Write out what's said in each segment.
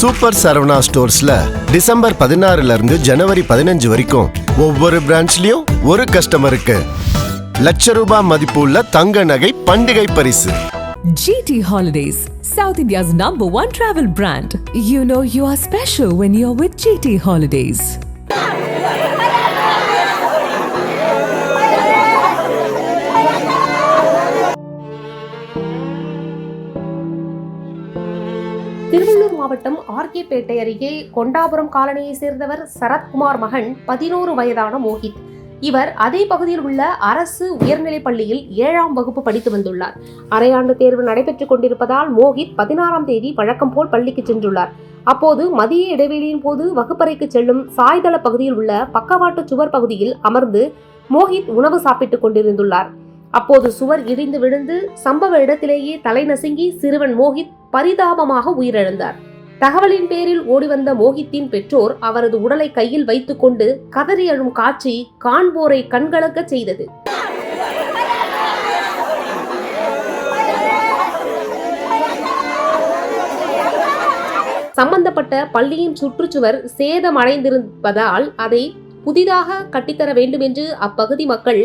Super Saravana ஸ்டோர்ஸ்ல December 16 இருந்து ஜனவரி 15 வரைக்கும் ஒவ்வொரு பிரான்ச்லயும் ஒரு கஸ்டமருக்கு ₹1,00,000 மதிப்புள்ள தங்க நகை பண்டிகை பரிசு. GT Holidays, South India's #1 travel brand. You know you are special when you're with GT Holidays. Tiruvallur மாவட்டம் ஆர்கேபேட்டை அருகே கொண்டாபுரம் காலனியை சேர்ந்தவர் சரத்குமார் மகன் 11 வயதான மோஹித். இவர் அதே பகுதியில் உள்ள அரசு உயர்நிலைப் பள்ளியில் 7ஆம் வகுப்பு படித்து வந்துள்ளார். அரையாண்டு தேர்வு நடைபெற்றுக் கொண்டிருப்பதால் மோஹித் 16ஆம் தேதி வழக்கம் போல் பள்ளிக்கு சென்றுள்ளார். அப்போது மதிய இடைவெளியின் போது வகுப்பறைக்கு செல்லும் சாய்தள பகுதியில் உள்ள பக்கவாட்டு சுவர் பகுதியில் அமர்ந்து மோஹித் உணவு சாப்பிட்டுக் கொண்டிருந்துள்ளார். அப்போது சுவர் இடிந்து விழுந்து சம்பவ இடத்திலேயே தலை நசுங்கி சிறுவன் மோஹித் பரிதாபமாக உயிரிழந்தார். தகவலின் பேரில் ஓடிவந்த மோஹித்தின் பெற்றோர் அவரது உடலை கையில் வைத்துக் கொண்டு கதறி அழும் காட்சி காண்போரை கண்கலக்க செய்தது. சம்பந்தப்பட்ட பள்ளியின் சுற்றுச்சுவர் சேதமடைந்திருப்பதால் அதை புதிதாக கட்டித்தர வேண்டும் என்று அப்பகுதி மக்கள்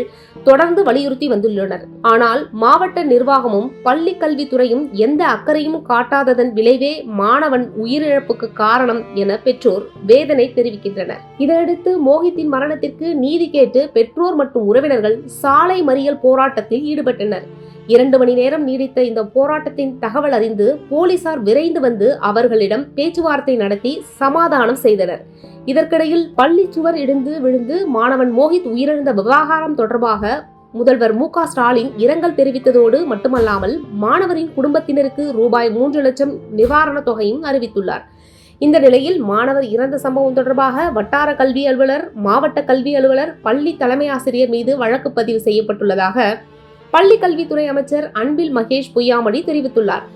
தொடர்ந்து வலியுறுத்தி வந்துள்ளனர். ஆனால் மாவட்ட நிர்வாகமும் பள்ளி கல்வித்துறையும் எந்த அக்கறையும் காட்டாததன் விளைவே மாணவன் உயிரிழப்புக்கு காரணம் என பெற்றோர் வேதனை தெரிவிக்கின்றனர். இதனையடுத்து மோஹித்தின் மரணத்திற்கு நீதி கேட்டு பெற்றோர் மற்றும் உறவினர்கள் சாலை மறியல் போராட்டத்தில் ஈடுபட்டனர். 2 மணி நேரம் நீடித்த இந்த போராட்டத்தின் தகவல் அறிந்து போலீசார் விரைந்து வந்து அவர்களிடம் பேச்சுவார்த்தை நடத்தி சமாதானம் செய்தனர். இதற்கிடையில் பள்ளி சுவர் இடிந்து விழுந்து மாணவன் மோஹித் உயிரிழந்த விவகாரம் தொடர்பாக முதல்வர் மு.க. ஸ்டாலின் இரங்கல் தெரிவித்ததோடு மட்டுமல்லாமல் மாணவரின் குடும்பத்தினருக்கு ₹3 லட்சம் நிவாரணத் தொகையும் அறிவித்துள்ளார். இந்த நிலையில் மாணவர் இறந்த சம்பவம் தொடர்பாக வட்டார கல்வி அலுவலர், மாவட்ட கல்வி அலுவலர், பள்ளி தலைமை ஆசிரியர் மீது வழக்கு பதிவு செய்யப்பட்டுள்ளதாக பள்ளி கல்வித்துறை அமைச்சர் அன்பில் மகேஷ் பொய்யாமொழி தெரிவித்துள்ளார்.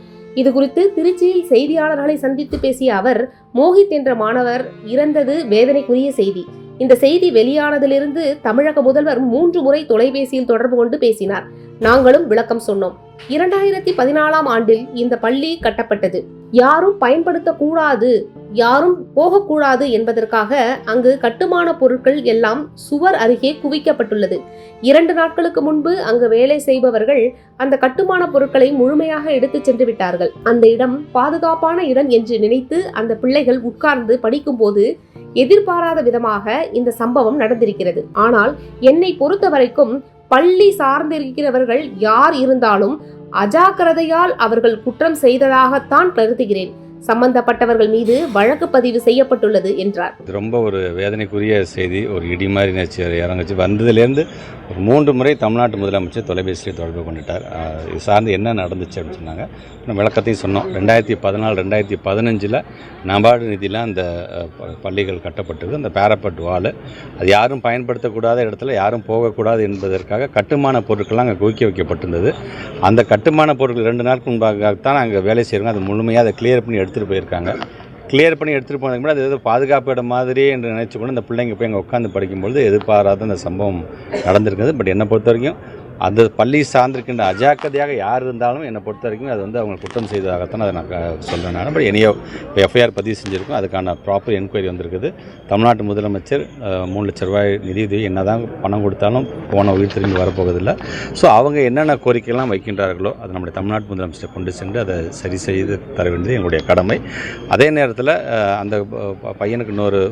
இதுகுறித்து திருச்சியில் செய்தியாளர்களை சந்தித்து பேசிய அவர், மோஹித் என்ற மாணவர் இறந்தது வேதனைக்குரிய செய்தி. இந்த செய்தி வெளியானதிலிருந்து தமிழக முதல்வர் 3 முறை தொலைபேசியில் தொடர்பு கொண்டு பேசினார். நாங்களும் விளக்கம் சொன்னோம். 2014ஆம் ஆண்டில் இந்த பள்ளி கட்டப்பட்டது. யாரும் பயன்படுத்தக்கூடாது, யாரும் போகக்கூடாது என்பதற்காக அங்கு கட்டுமான பொருட்கள் எல்லாம் சுவர் அருகே குவிக்கப்பட்டுள்ளது. 2 நாட்களுக்கு முன்பு அங்கு வேலை செய்பவர்கள் அந்த கட்டுமான பொருட்களை முழுமையாக எடுத்து சென்று விட்டார்கள். அந்த இடம் பாதுகாப்பான இடம் என்று நினைத்து அந்த பிள்ளைகள் உட்கார்ந்து படிக்கும் போது எதிர்பாராத விதமாக இந்த சம்பவம் நடந்திருக்கிறது. ஆனால் என்னை பொறுத்த வரைக்கும் பள்ளி சார்ந்திருக்கிறவர்கள் யார் இருந்தாலும் அஜாக்கிரதையால் அவர்கள் குற்றம் செய்ததாகத்தான் கருதுகிறேன். சம்பந்தப்பட்டவர்கள் மீது வழக்கு பதிவு செய்யப்பட்டுள்ளது என்றார். ரொம்ப ஒரு வேதனைக்குரிய செய்தி. ஒரு இடி மாதிரி நேற்று இறங்குச்சு. வந்ததுலேருந்து 3 முறை தமிழ்நாட்டு முதலமைச்சர் தொலைபேசியில் தொடர்பு கொண்டுட்டார். இது சார்ந்து என்ன நடந்துச்சு அப்படின்னு சொன்னாங்க. விளக்கத்தையும் சொன்னோம். 2014, 2015 நபார்டு நிதியில் அந்த பள்ளிகள் கட்டப்பட்டது. அந்த பேரப்பட் வால் அது யாரும் பயன்படுத்தக்கூடாத இடத்துல யாரும் போகக்கூடாது என்பதற்காக கட்டுமான பொருட்கள்லாம் அங்கே குவிக்க வைக்கப்பட்டிருந்தது. அந்த கட்டுமான பொருட்கள் 2 நாட்கள் முன்பாகத்தான் அங்கே வேலை செய்கிறவங்க அது முழுமையாக அதை கிளியர் பண்ணி எடுத்துகிட்டு போயிருக்காங்க. கிளியர் பண்ணி எடுத்துகிட்டு போனதுக்கு முன்னாடி அது எது பாதுகாப்பு இடம் மாதிரியே என்று நினச்சி கொண்டு அந்த பிள்ளைங்க போய் அங்கே உட்காந்து படிக்கும்பொழுது எதிர்பாராத அந்த சம்பவம் நடந்திருக்குது. பட் என்னை பொறுத்த வரைக்கும் அந்த பள்ளி சார்ந்திருக்கின்ற அஜாக்கிரதையாக யார் இருந்தாலும் என்னை பொறுத்த வரைக்கும் அது வந்து அவங்க குற்றம் செய்ததாகத்தான் அதை நான் சொல்கிறேன். நான் பட் என்னையோ எஃப்ஐஆர் பதிவு செஞ்சுருக்கோம். அதுக்கான ப்ராப்பர் என்கொயரி வந்திருக்குது. தமிழ்நாட்டு முதலமைச்சர் ₹3 லட்சம் நிதியுதவி என்ன தான் பணம் கொடுத்தாலும் போன உயிர் திரும்பி வரப்போவதில்லை. ஸோ அவங்க என்னென்ன கோரிக்கைலாம் வைக்கின்றார்களோ அதை நம்முடைய தமிழ்நாட்டு முதலமைச்சர் கொண்டு சென்று அதை சரி செய்து தர வேண்டியது எங்களுடைய கடமை. அதே நேரத்தில் அந்த பையனுக்கு இன்னொரு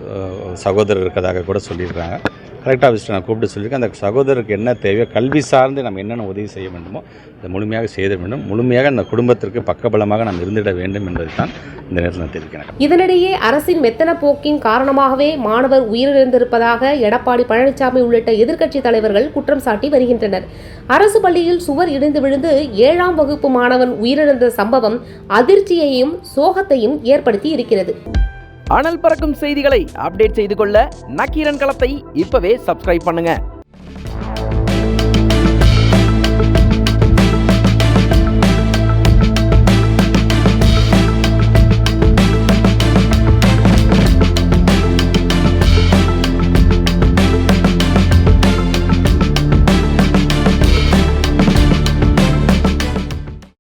சகோதரர் இருக்கதாக கூட சொல்லியிருக்காங்க. கலெக்டர் ஆஃபீஸில் நான் கூப்பிட்டு சொல்லியிருக்கேன். அந்த சகோதரருக்கு என்ன தேவையோ கல்வி சார்ந்து நம்ம என்னென்ன உதவி செய்ய வேண்டுமோ அதை முழுமையாக செய்த வேண்டும். முழுமையாக அந்த குடும்பத்திற்கு பக்கபலமாக நாம் இருந்திட வேண்டும் என்பதை தான் இந்த நேரத்தில் நான் தெரிவிக்கிறேன். இதனிடையே அரசின் மெத்தன போக்கின் காரணமாகவே மாணவர் உயிரிழந்திருப்பதாக எடப்பாடி பழனிசாமி உள்ளிட்ட எதிர்க்கட்சி தலைவர்கள் குற்றம் சாட்டி வருகின்றனர். அரசு பள்ளியில் சுவர் இடிந்து விழுந்து 7ஆம் வகுப்பு மாணவன் உயிரிழந்த சம்பவம் அதிர்ச்சியையும் சோகத்தையும் ஏற்படுத்தி இருக்கிறது. அனல் பறக்கும் செய்திகளை அப்டேட் செய்து கொள்ள நக்கீரன் களத்தை இப்பவே சப்ஸ்கிரைப் பண்ணுங்க.